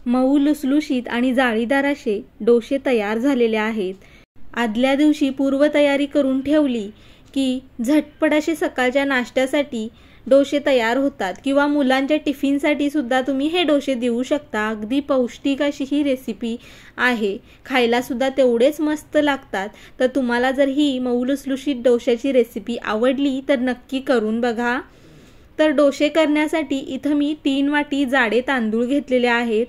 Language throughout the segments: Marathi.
मऊ लुसलुशीत आणि जाळीदार असे डोसे तयार झालेले आहेत। आदल्या दिवशी पूर्वतयारी करून ठेवली की झटपट असे सकाळच्या नाश्त्यासाठी डोसे तयार होतात किंवा मुलांच्या टिफिनसाठी सुद्धा तुम्ही हे डोसे देऊ शकता। अगदी पौष्टिक अशी ही रेसिपी आहे, खायला सुद्धा तेवढेच मस्त लागतात। तर तुम्हाला जर ही मऊ लुसलुशीत डोश्याची रेसिपी आवडली तर नक्की करून बघा। तर डोसे करण्यासाठी इथं मी 3 वाटी जाडे तांदूळ घेतलेले आहेत।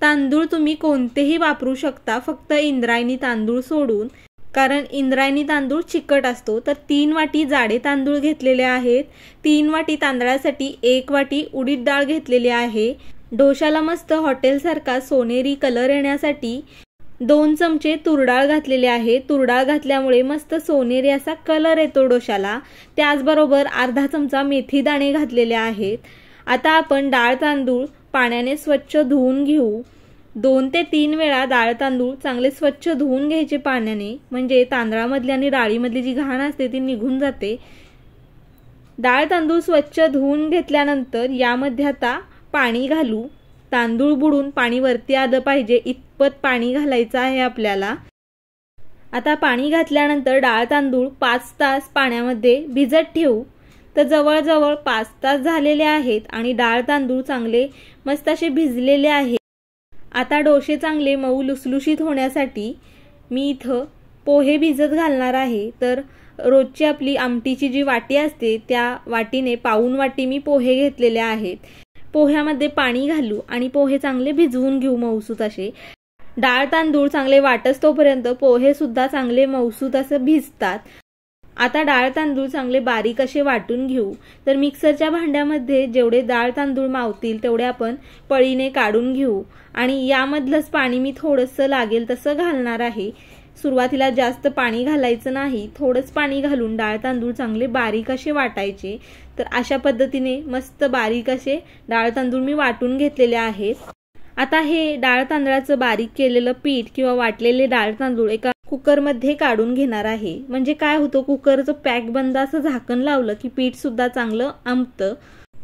तांदूळ तुम्ही कोणतेही वापरू शकता, फक्त इंद्रायणी तांदूळ सोडून, कारण इंद्रायणी तांदूळ चिकट असतो। तर 3 वाटी जाडे तांदूळ घेतलेले आहेत। 3 वाटी तांदळासाठी 1 वाटी उडीद डाळ घेतलेली आहे। डोशाला मस्त हॉटेलसारखा सोनेरी कलर येण्यासाठी 2 चमचे तुरडाळ घातलेले आहे। तुरडाळ घातल्यामुळे मस्त सोनेरी असा कलर येतो डोशाला। त्याचबरोबर अर्धा चमचा मेथी दाणे घातलेले आहेत। आता आपण डाळ तांदूळ पाण्याने स्वच्छ धुवून घेऊ। 2 ते 3 वेळा डाळ तांदूळ चांगले स्वच्छ धुवून घ्यायचे पाण्याने, म्हणजे तांदळामधली आणि डाळीमधली जी घाण असते ती निघून जाते। डाळ तांदूळ स्वच्छ धुवून घेतल्यानंतर यामध्ये आता पाणी घालू। तांदूळ बुडून पाणी वरती आलं पाहिजे इतपत पाणी घालायचं आहे आपल्याला। आता पाणी घातल्यानंतर डाळ तांदूळ 5 तास पाण्यामध्ये भिजत ठेवू। तर जवळजवळ 5 तास झालेले आहेत आणि डाळ तांदूळ चांगले मस्त असे भिजलेले आहेत। आता डोसे चांगले मऊ लुसलुशीत होण्यासाठी मी इथं पोहे भिजत घालणार आहे। तर रोजची आपली आमटीची जी वाटी असते त्या वाटीने पाऊण वाटी मी पोहे घेतलेले आहेत। पोह्यामध्ये पाणी घालू आणि पोहे चांगले भिजवून घेऊ मऊसूत असे। डाळ तांदूळ चांगले वाटस तोपर्यंत पोहे सुद्धा चांगले मऊसूत असं भिजतात। आता डाळ तांदूळ चांगले बारीक असे वाटून घेऊ। तर मिक्सरच्या भांड्यामध्ये जेवढे डाळ तांदूळ मावतील तेवढे आपण पळीने काढून घेऊ आणि यामधलंच पाणी मी थोडंसं लागेल तसं घालणार आहे। सुरुवातीला जास्त पाणी घालायचं नाही, थोडंच पाणी घालून डाळ तांदूळ चांगले बारीक असे वाटायचे। तर अशा पद्धतीने मस्त बारीक असे डाळ तांदूळ मी वाटून घेतलेले आहेत। आता हे डाळ तांदळाचं बारीक केलेलं पीठ किंवा वाटलेले डाळ तांदूळ एका कुकरमध्ये काढून घेणार आहे। म्हणजे काय होतं, कुकरचं पॅक बंद असं झाकण लावलं की पीठ सुद्धा चांगलं आंबतं।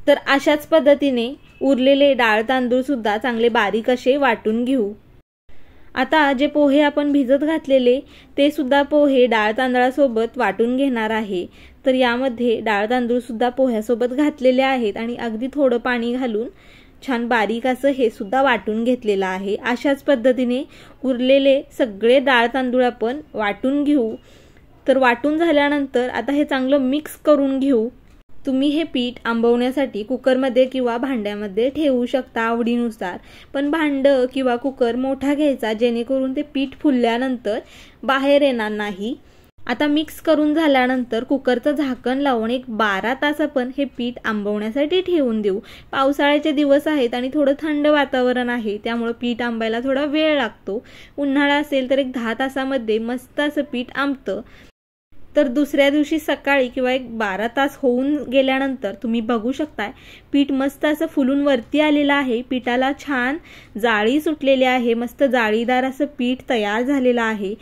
तर अशाच पद्धतीने उरलेले डाळ तांदूळ सुद्धा चांगले बारीक असे वाटून घेऊ। आता जे पोहे आपण भिजत घातलेले ते सुद्धा पोहे डाळ तांदळासोबत वाटून घेणार आहे। तर यामध्ये डाळ तांदूळ सुद्धा पोह्यासोबत घातलेले आहेत आणि अगदी थोडं पाणी घालून छान बारीक असं हे सुद्धा वाटून घेतलेलं आहे। अशाच पद्धतीने उरलेले सगळे डाळ तांदूळ आपण वाटून घेऊ। तर वाटून झाल्यानंतर आता हे चांगलं मिक्स करून घेऊ। तुम्ही हे पीठ आंबवण्यासाठी कुकरमध्ये किंवा भांड्यामध्ये ठेवू शकता आवडीनुसार, पण भांड किंवा कुकर मोठा घ्यायचा जेणेकरून ते पीठ फुलल्यानंतर बाहेर येणार नाही। आता मिक्स करून झाल्यानंतर कुकरचं झाकण लावून एक 12 तास आपण हे पीठ आंबवण्यासाठी ठेवून देऊ। पावसाळ्याचे दिवस आहेत आणि थोडं थंड वातावरण आहे, त्यामुळे पीठ आंबायला थोडा वेळ लागतो। उन्हाळा असेल तर एक 10 तासामध्ये मस्त असं पीठ आंबतं। तर दुसऱ्या दिवशी सकाळी किंवा एक 12 तास होऊन गेल्यानंतर तुम्ही बघू शकताय पीठ मस्त असं फुलून वरती आलेलं आहे। पिठाला छान जाळी सुटलेली आहे, मस्त जाळीदार असं पीठ तयार झालेलं आहे।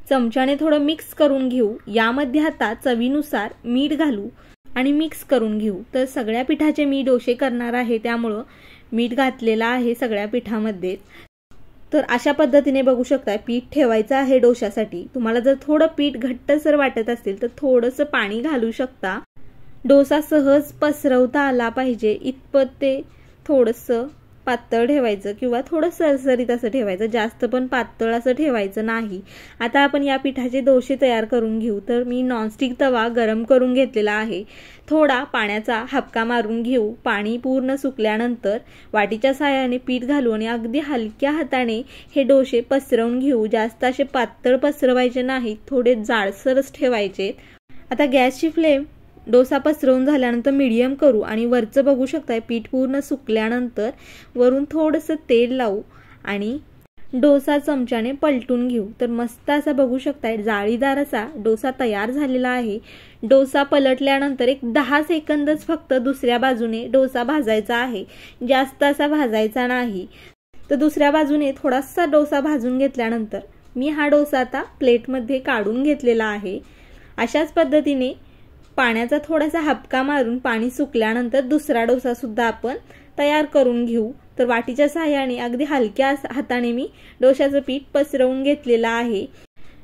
चमच्याने थोडं मिक्स करून घेऊ। यामध्ये आता चवीनुसार मीठ घालू आणि मिक्स करून घेऊ। तर सगळ्या पिठाचे मी डोसे करणार आहे त्यामुळं मीठ घातलेलं आहे सगळ्या पिठामध्ये। तर अशा पद्धतीने बघू शकता पीठ ठेवायचं आहे डोशासाठी। तुम्हाला जर थोडं पीठ घट्टसर वाटत असेल तर थोडंसं पाणी घालू शकता। डोसा सहज पसरवता आला पाहिजे इतपत ते थोडंसं पातळ ठेवायचं किंवा थोडं सरसरीत असं ठेवायचं, जास्त पण पातळ असं ठेवायचं नाही। आता आपण या पिठाचे डोसे तयार करून घेऊ। तर मी नॉनस्टिक तवा गरम करून घेतलेला आहे। थोडा पाण्याचा हापका मारून घेऊ। पाणी पूर्ण सुकल्यानंतर वाटीच्या साहाय्याने पीठ घालू आणि अगदी हलक्या हाताने हे डोसे पसरवून घेऊ। जास्त असे पातळ पसरवायचे नाहीत, थोडे जाडसरच ठेवायचे। आता गॅसची फ्लेम डोसा पसरवून झाल्यानंतर मीडियम करू आणि वरचं बघू शकताय पीठ पूर्ण सुकल्यानंतर वरून थोडंसं तेल लावू आणि डोसा चमच्याने पलटून घेऊ। तर मस्त असा बघू शकताय जाळीदार असा डोसा तयार झालेला आहे। डोसा पलटल्यानंतर एक 10 सेकंदच फक्त दुसऱ्या बाजूने डोसा भाजायचा आहे, जास्त असा भाजायचा नाही। तर दुसऱ्या बाजूने थोडासा डोसा भाजून घेतल्यानंतर मी हा डोसा आता प्लेटमध्ये काढून घेतलेला आहे। अशाच पद्धतीने पाण्याचा थोडासा हापका मारून पाणी सुकल्यानंतर दुसरा डोसा सुद्धा आपण तयार करून घेऊ। तर वाटीच्या सहाय्याने अगदी हलक्या हाताने मी डोश्याचं पीठ पसरवून घेतलेलं आहे।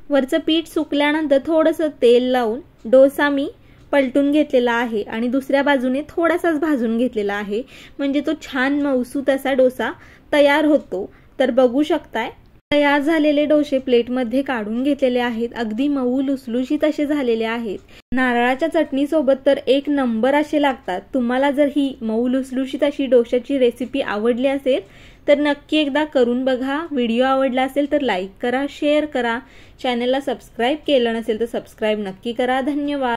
वरचं पीठ सुकल्यानंतर थोडंसं तेल लावून डोसा मी पलटून घेतलेला आहे आणि दुसऱ्या बाजूने थोडासाच भाजून घेतलेला आहे, म्हणजे तो छान मऊसूत असा डोसा तयार होतो। तर बघू शकताय तयार झालेले डोसे प्लेटमध्ये काढून घेतलेले आहेत। अगदी मऊ लुसलुशीत असे झालेले आहेत। नारळाच्या चटणी सोबत तर एक नंबर असे लागतात। तुम्हाला जर ही मऊ लुसलुशीत अशी डोश्याची रेसिपी आवडली असेल तर नक्की एकदा करून बघा। व्हिडिओ आवडला असेल तर लाईक करा, शेअर करा, चॅनलला सबस्क्राईब केलं नसेल तर सबस्क्राईब नक्की करा। धन्यवाद।